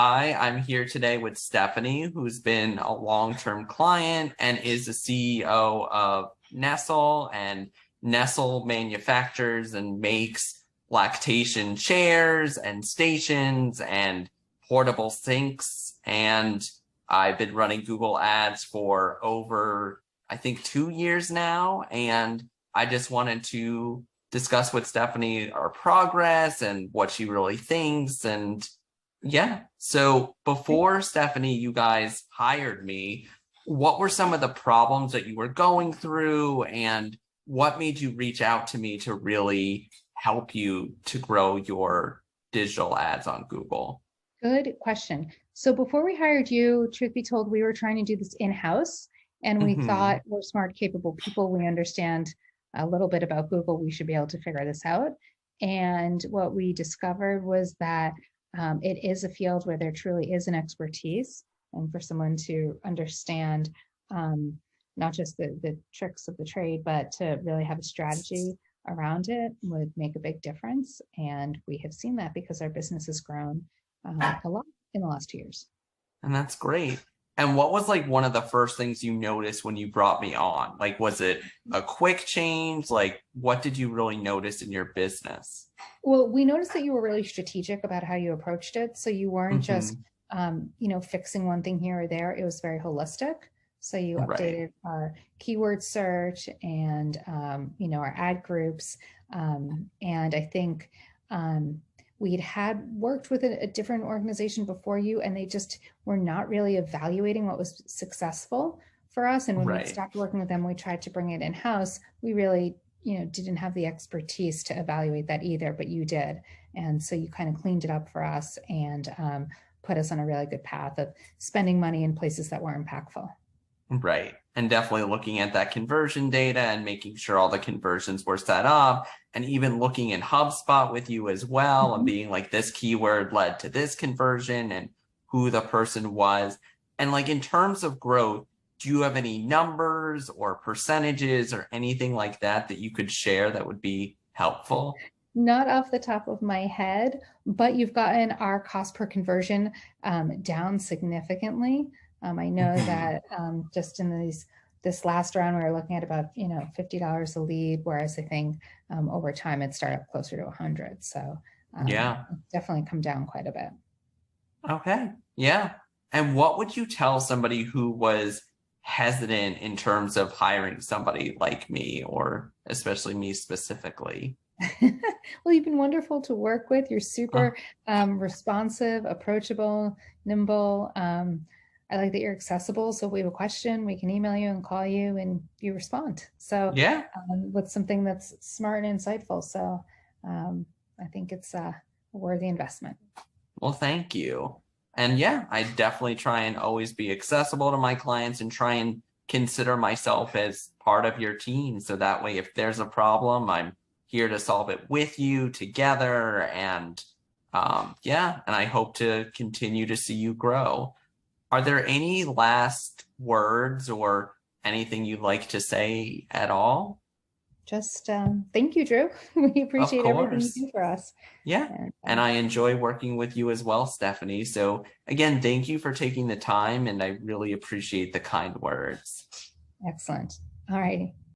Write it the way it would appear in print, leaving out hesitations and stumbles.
Hi, I'm here today with Stephanie, who's been a long-term client and is the CEO of Nestle. And Nestle manufactures and makes lactation chairs and stations and portable sinks. And I've been running Google Ads for over, I think, 2 years now. And I just wanted to discuss with Stephanie our progress and what she really thinks. And yeah. So before Stephanie, you guys hired me, what were some of the problems that you were going through, and what made you reach out to me to really help you to grow your digital ads on Google? Good question. So before we hired you, truth be told, we were trying to do this in-house, and we Hmm. thought we're smart, capable people. We understand a little bit about Google. We should be able to figure this out. And what we discovered was that it is a field where there truly is an expertise, and for someone to understand not just the tricks of the trade, but to really have a strategy around it would make a big difference. And we have seen that because our business has grown a lot in the last 2 years. And that's great. And what was like one of the first things you noticed when you brought me on? Like, was it a quick change? Like, what did you really notice in your business? Well, we noticed that you were really strategic about how you approached it. So you weren't just, Hmm. fixing one thing here or there. It was very holistic. So you Right. updated our keyword search and, our ad groups. And I think we'd had worked with a different organization before you, and they just were not really evaluating what was successful for us. And when we'd Right. stopped working with them, we tried to bring it in house. We really didn't have the expertise to evaluate that either, but you did. And so you kind of cleaned it up for us and put us on a really good path of spending money in places that were impactful. Right. And definitely looking at that conversion data and making sure all the conversions were set up, and even looking in HubSpot with you as well and Mhm. being like, this keyword led to this conversion and who the person was. And like, in terms of growth, do you have any numbers or percentages or anything like that that you could share that would be helpful? Not off the top of my head, but you've gotten our cost per conversion down significantly. I know Hmm. that just in this last round, we were looking at about $50 a lead, whereas I think over time it started up closer to 100. So Yeah. it's definitely come down quite a bit. Okay. Yeah. And what would you tell somebody who was hesitant in terms of hiring somebody like me, or especially me specifically? Well, you've been wonderful to work with. You're Oh, super responsive, approachable, nimble. I like that you're accessible. So if we have a question, we can email you and call you and you respond. So yeah. with something that's smart and insightful. So um, I think it's a worthy investment. Well, thank you. And yeah, I definitely try and always be accessible to my clients and try and consider myself as part of your team. So that way, if there's a problem, I'm here to solve it with you together. And yeah, and I hope to continue to see you grow. Are there any last words or anything you'd like to say at all? Just thank you, Drew. We Of appreciate everything you course. do for us. Yeah. And And I enjoy working with you as well, Stephanie. So again, thank you for taking the time, and I really appreciate the kind words. excellent. All righty.